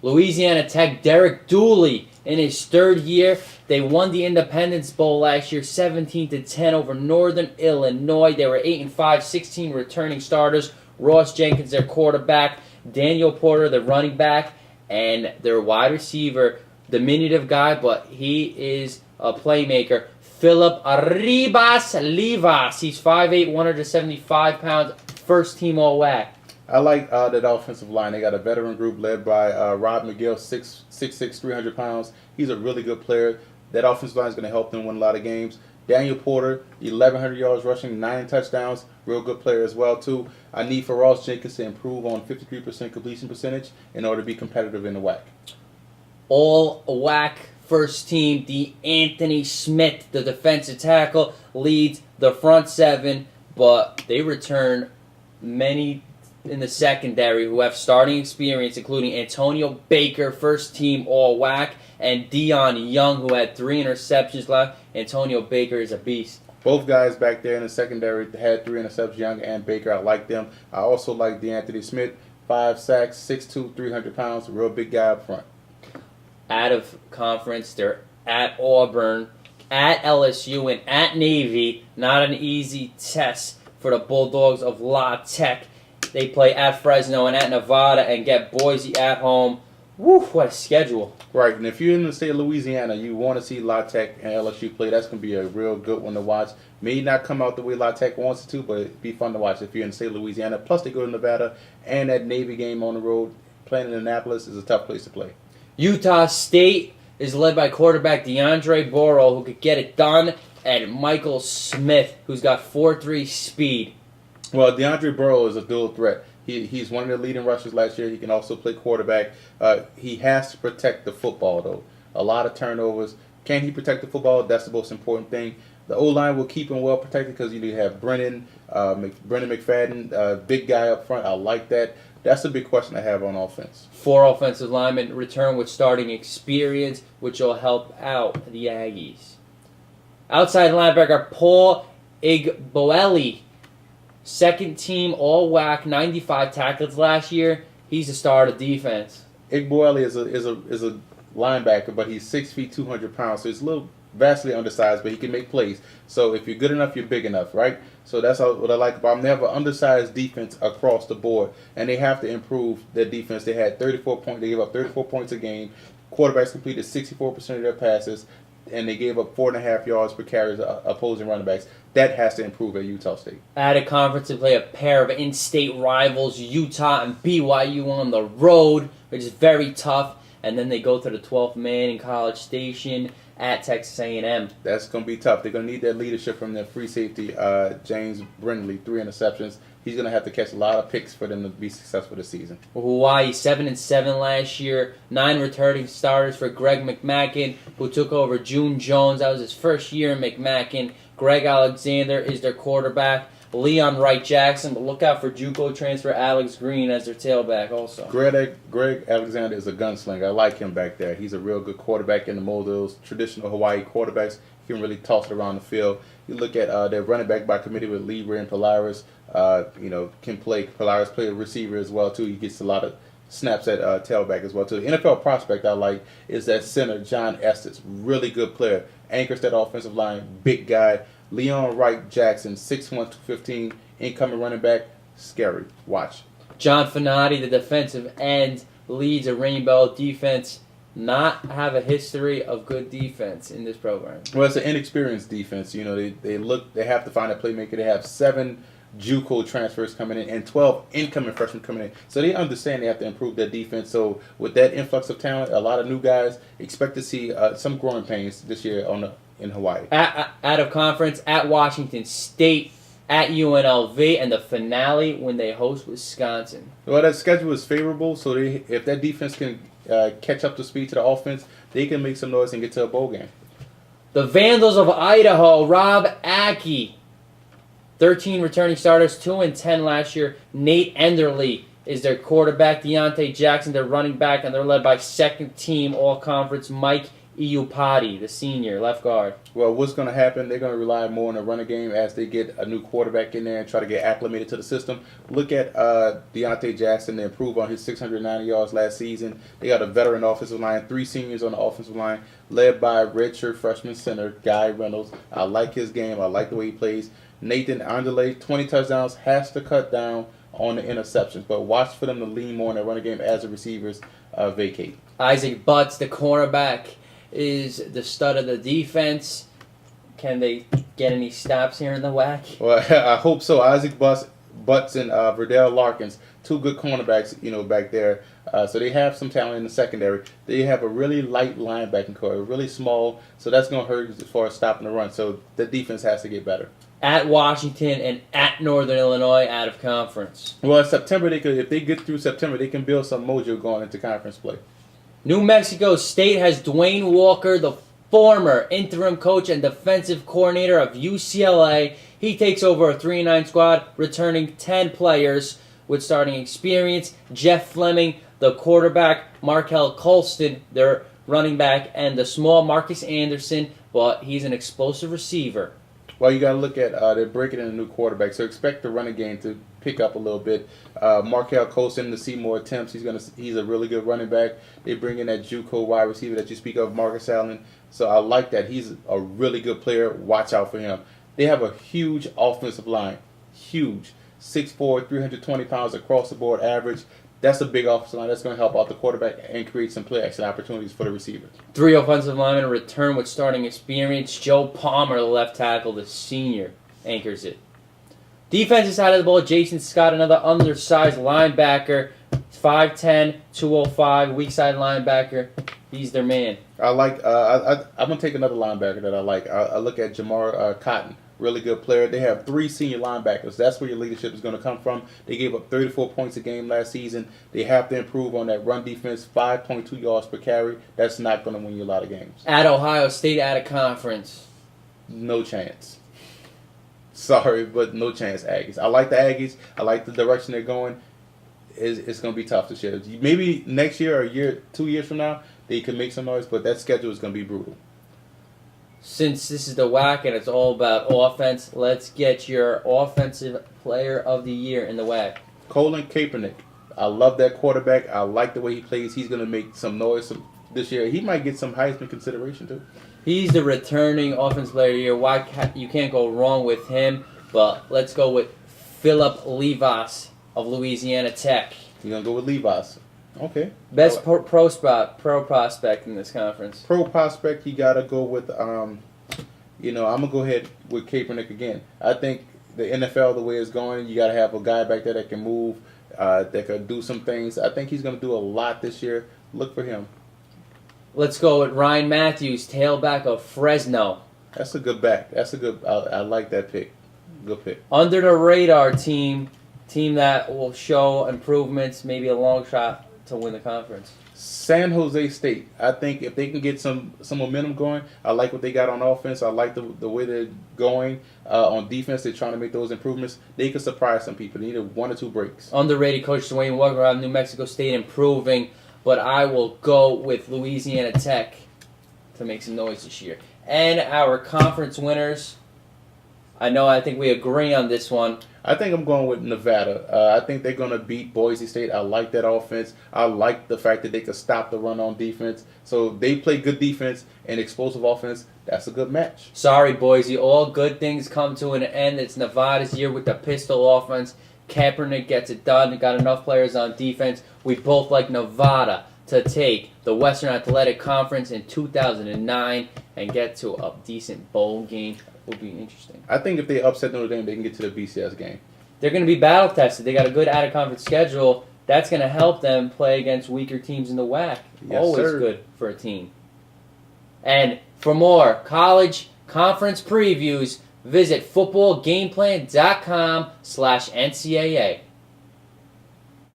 Louisiana Tech, Derek Dooley in his third year. They won the Independence Bowl last year, 17-10 over Northern Illinois. They were 8-5, 16 returning starters. Ross Jenkins, their quarterback. Daniel Porter, the running back. And their wide receiver, diminutive guy, but he is a playmaker. Philip Arribas-Livas. He's 5'8", 175 pounds. First team All-WAC. I like that offensive line. They got a veteran group led by Rob McGill, 6'6", 300 pounds. He's a really good player. That offensive line is going to help them win a lot of games. Daniel Porter, 1,100 yards rushing, 9 touchdowns. Real good player as well, too. I need for Ross Jenkins to improve on 53% completion percentage in order to be competitive in the WAC. All-WAC first team, Anthony Smith, the defensive tackle, leads the front seven, but they return many in the secondary who have starting experience, including Antonio Baker, first team All-WAC, and Dion Young, who had 3 interceptions left. Antonio Baker is a beast. Both guys back there in the secondary had 3 interceptions, Young and Baker. I like them. I also like D'Anthony Smith, 5 sacks, 6'2", 300 pounds, real big guy up front. Out of conference, they're at Auburn, at LSU, and at Navy. Not an easy test for the Bulldogs of La Tech. They play at Fresno and at Nevada and get Boise at home. Woo, what a schedule. Right, and if you're in the state of Louisiana, you want to see La Tech and LSU play. That's going to be a real good one to watch. May not come out the way La Tech wants it to, but it'd be fun to watch if you're in the state of Louisiana. Plus, they go to Nevada, and that Navy game on the road. Playing in Annapolis is a tough place to play. Utah State is led by quarterback DeAndre Borrow, who could get it done, and Michael Smith, who's got 4.3 speed. Well, DeAndre Burrow is a dual threat. He's one of the leading rushers last year. He can also play quarterback. He has to protect the football, though. A lot of turnovers. Can he protect the football? That's the most important thing. The O-line will keep him well protected because you have Brennan McFadden, big guy up front. I like that. That's the big question I have on offense. 4 offensive linemen return with starting experience, which will help out the Aggies. Outside linebacker Paul Igboeli, second team All-WAC, 95 tackles last year. He's a star of defense. Igboeli is a linebacker, but he's 6 feet 200 pounds, so he's a little vastly undersized, but he can make plays. So if you're good enough, you're big enough, right? So that's what I like about them. They have an undersized defense across the board, and they have to improve their defense. They had 34 points. They gave up 34 points a game. Quarterbacks completed 64% of their passes, and they gave up 4.5 yards per carry to opposing running backs. That has to improve at Utah State. At a conference, they play a pair of in-state rivals, Utah and BYU, on the road, which is very tough. And then they go to the 12th man in College Station at Texas A&M. That's going to be tough. They're going to need that leadership from their free safety, James Brindley, 3 interceptions. He's going to have to catch a lot of picks for them to be successful this season. Hawaii, 7-7 last year. 9 returning starters for Greg McMackin, who took over June Jones. That was his first year in McMackin. Greg Alexander is their quarterback. Leon Wright Jackson, but look out for JUCO transfer Alex Green as their tailback also. Greg Alexander is a gunslinger. I like him back there. He's a real good quarterback in the mold of those traditional Hawaii quarterbacks. He can really toss it around the field. You look at their running back by committee with Libre and Polaris. Can play. Polaris play a receiver as well too. He gets a lot of snaps at tailback as well too. The NFL prospect I like is that center John Estes, really good player. Anchors that offensive line, big guy. Leon Wright Jackson, 6'1", 215, incoming running back, scary. Watch. John Finati, the defensive end, leads a Rainbow defense. Not have a history of good defense in this program. Well, it's an inexperienced defense. They have to find a playmaker. They have 7 JUCO transfers coming in and 12 incoming freshmen coming in. So they understand they have to improve their defense. So with that influx of talent, a lot of new guys, expect to see some growing pains this year in Hawaii. Out of conference, at Washington State, at UNLV, and the finale when they host Wisconsin. Well, that schedule is favorable, so if that defense can catch up to speed to the offense, they can make some noise and get to a bowl game. The Vandals of Idaho, Rob Aki, 13 returning starters, 2-10 last year. Nate Enderle is their quarterback. Deontay Jackson, their running back, and they're led by second-team All-Conference Mike Iupati, the senior left guard. Well, what's going to happen? They're going to rely more on the running game as they get a new quarterback in there and try to get acclimated to the system. Look at Deontay Jackson to improve on his 690 yards last season. They got a veteran offensive line, 3 seniors on the offensive line, led by redshirt freshman center Guy Reynolds. I like his game. I like the way he plays. Nathan Andele, 20 touchdowns, has to cut down on the interceptions, but watch for them to lean more on their running game as the receivers vacate. Isaac Butts, the cornerback, is the stud of the defense. Can they get any stops here in the WAC? Well, I hope so. Isaac Butts and Verdell Larkins, 2 good cornerbacks, back there. So they have some talent in the secondary. They have a really light linebacking core, really small, so that's going to hurt as far as stopping the run. So the defense has to get better. At Washington and at Northern Illinois, out of conference. Well, in September, if they get through September, they can build some mojo going into conference play. New Mexico State has Dwayne Walker, the former interim coach and defensive coordinator of UCLA. He takes over a 3-9 squad, returning 10 players with starting experience. Jeff Fleming, the quarterback, Markel Colston, their running back, and the small Marcus Anderson, but he's an explosive receiver. Well, you got to look at they're breaking in a new quarterback, so expect the running game to pick up a little bit. Markel Colston to see more attempts. He's a really good running back. They bring in that JUCO wide receiver that you speak of, Marcus Allen. So I like that. He's a really good player. Watch out for him. They have a huge offensive line, huge, 6'4", 320 pounds across the board average. That's a big offensive line. That's going to help out the quarterback and create some play action opportunities for the receiver. 3 offensive linemen return with starting experience. Joe Palmer, the left tackle, the senior, anchors it. Defensive side of the ball, Jason Scott, another undersized linebacker, 5'10", 205, weak side linebacker. He's their man. I like. I'm gonna take another linebacker that I like. I look at Jamar Cotton. Really good player. They have 3 senior linebackers. That's where your leadership is going to come from. They gave up 34 points a game last season. They have to improve on that run defense, 5.2 yards per carry. That's not going to win you a lot of games. At Ohio State, out of conference. No chance. Sorry, but no chance, Aggies. I like the Aggies. I like the direction they're going. It's going to be tough this year. Maybe next year or 2 years from now, they can make some noise, but that schedule is going to be brutal. Since this is the WAC and it's all about offense, let's get your offensive player of the year in the WAC. Colin Kaepernick. I love that quarterback. I like the way he plays. He's going to make some noise this year. He might get some Heisman consideration, too. He's the returning offensive player of the year. You can't go wrong with him. But let's go with Philip Livas of Louisiana Tech. You're going to go with Livas. Okay. Best pro prospect in this conference. Pro prospect, you got to go with, I'm going to go ahead with Kaepernick again. I think the NFL, the way it's going, you got to have a guy back there that can move, that can do some things. I think he's going to do a lot this year. Look for him. Let's go with Ryan Matthews, tailback of Fresno. That's a good back. That's a good, I like that pick. Good pick. Under the radar team that will show improvements, maybe a long shot to win the conference. San Jose State. I think if they can get some momentum going, I like what they got on offense. I like the way they're going on defense. They're trying to make those improvements. They could surprise some people. They need 1 or 2 breaks. Underrated coach Dwayne Walker out of New Mexico State improving, but I will go with Louisiana Tech to make some noise this year. And our conference winners, I think we agree on this one. I think I'm going with Nevada. I think they're going to beat Boise State. I like that offense. I like the fact that they can stop the run on defense. So they play good defense and explosive offense. That's a good match. Sorry, Boise. All good things come to an end. It's Nevada's year with the pistol offense. Kaepernick gets it done. Got enough players on defense. We both like Nevada to take the Western Athletic Conference in 2009 and get to a decent bowl game. Will be interesting. I think if they upset Notre Dame, they can get to the BCS game. They're going to be battle tested. They got a good out-of-conference schedule. That's going to help them play against weaker teams in the WAC. Yes, Always sir. Good for a team. And for more college conference previews, visit footballgameplan.com/NCAA.